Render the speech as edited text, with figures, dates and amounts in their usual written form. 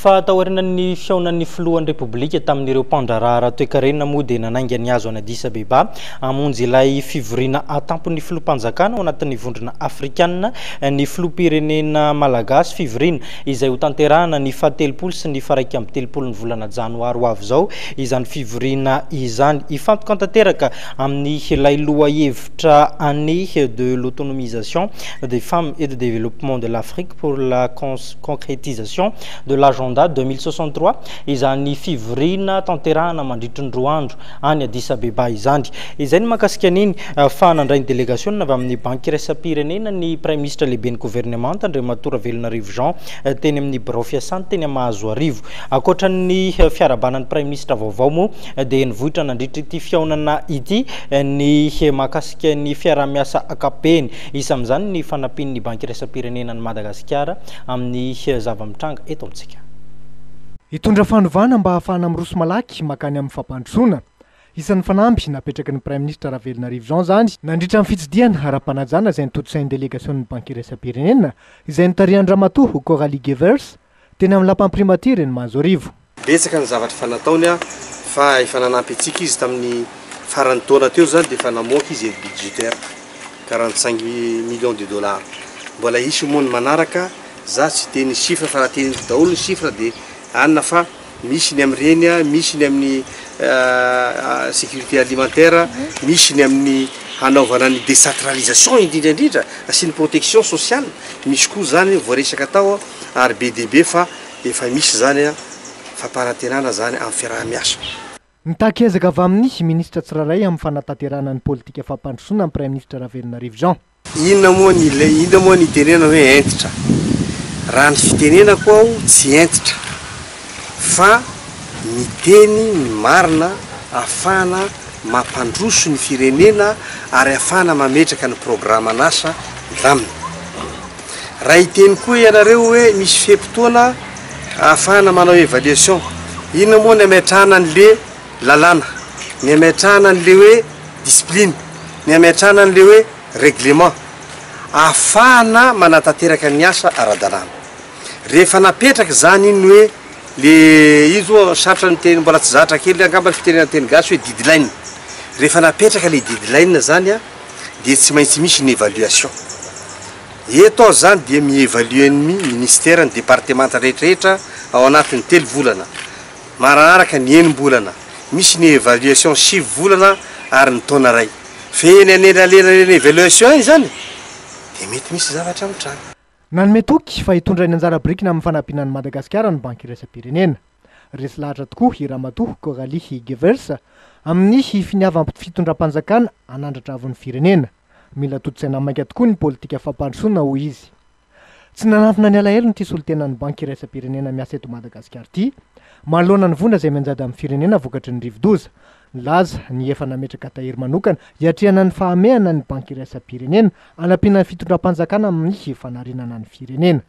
Fataorina ny fiaonan'ny filohan'ny Republika tamin'ireo mpandrarara toe-karenina moa dia nanaingany azo any Addis Abeba hamonjy ilay fivoriana atampon'ny filoham-panjakana ao anatin'ny vondrona afrikanina ny filoham-pirenena malagasy fivoriana izay ho tanterahana ny fahatelopolo sy ny faraiky amby telopolo ny volana janoary ho avy zao izany fivoriana izany ifantoka tanteraka amin'ny ilay lohahevitra année de l'autonomisation des femmes et de développement de l'Afrique pour la concrétisation de l'agenda 2063 izany fivoriana tanterahana mandritry ny roa andro any Addis Abeba izany izay ny makasika an'iny fa nandray ny délégation avy amin'ny banky iraisam-pirenena ny premier ministre lehibe ny gouvernement Andriamatora Velonarivo Jean teny amin'ny birao fiasany teny Mahazoarivo akoatran'ny fiarabanan'ny premier ministre vaovao moa dia nivohitra nandritra ity fiaonana ity ny makasika ny fiaramiasa akapeny isa amin'izany ny fanampian'ny banky iraisam-pirenena ny Madagasikara amin'ny zava-mitranga eto amintsika. Hitondra fanovana mba hahafahana miroso malaky makany amin'ny fampandrosoana isan'ny fanamby napetraky ny Prime Ministre Velonarivo Jean zany nandritra amin'ny fitsidiana ara-panajana izay nitotsain'ny délégation ny banky iraisam-pirenena izay nitarihan-dramatoa Coralie Gevers teny amin'ny lapam-primature ny Mahazoarivo. Betsaka ny zavatra fanataony fa efa nanampy antsika izy tamin'ny farany taona teo zany dia efa namoaka izy aide budgétaire 45 millions de dollars. Mbola hisy moa ny manaraka za tsy teny chiffre fa raha teny daholo ny chiffre dia anna fa misy ny amin'ireny misy ny amin'ny sécurité alimentaire misy ny amin'ny hanaovana ny décentralisation indrindrandrindra sy ny protection sociale misy koa zany voaresaka tao ary BDB fa efa misy zany fampanantenana zany amin'ny fiaraha-miasa. Nitakezaka avy amin'ny ministre tsiraray amin'ny fanatanterahana ny politika fampandrosoana amin'ny Prime Ministre Velonarivo Jean. Inona moa ny tenena hoe entitra raha ny fitenenako ao tsy entitra fa miteny ny marina afana mampandroso ny firenena ary afana mametraka ny programme anasa lamina. Raha iteny koa ianareo hoe misy fepotona afana manao évaluation inona moa ny ametrahana an'le lalàna ny ametrahana an'le hoe discipline ny ametrahana an'le hoe règlement afana manatanteraka ny asa ara-dalàna. Rehefa napetraka zany iny hoe le izo saratra ny teny mbola tsy zatra kely angamba ny fitenena teny gasy hoe deadline. Rehefa napetraka le deadline zany dia tsy maintsy misy ny évaluation. Eto zany dia mievalue ny ministère ny département rehetrarehetra ao anatin'ny 3 volana maranaraka ny 9 bolana misy ny évaluation 5 volana ary ny taona ray feny anelalena évaluation iny zany dia mety misy zavatra mitranga. Nanome toky fa hitondra ny anjara birikina amin'ny fanampinan'ny Madagasikara ny banky iraisam-pirenena. Resy lahatra tokoa iramatoa Coralie Gevers amin'ny finiavana fitondram-panjakana anandratra avy ny firenena. Mila totsaina mainka tokoa ny politika fampandrosoana hoy izy. Tsy nanafina ny alahelo ny solitenan'ny banky iraisam-pirenena miasa eto Madagasikara ity manoloana ny vona izay mianjady amin'ny firenena vokatry ny rivo-doza. Nilaza ny efa nametraka tahiry manokana hiatrehana ny fahamehana ny banky iraisam-pirenena hanampiana ny fitondram-panjakana amin'ny fanarenana ny firenena.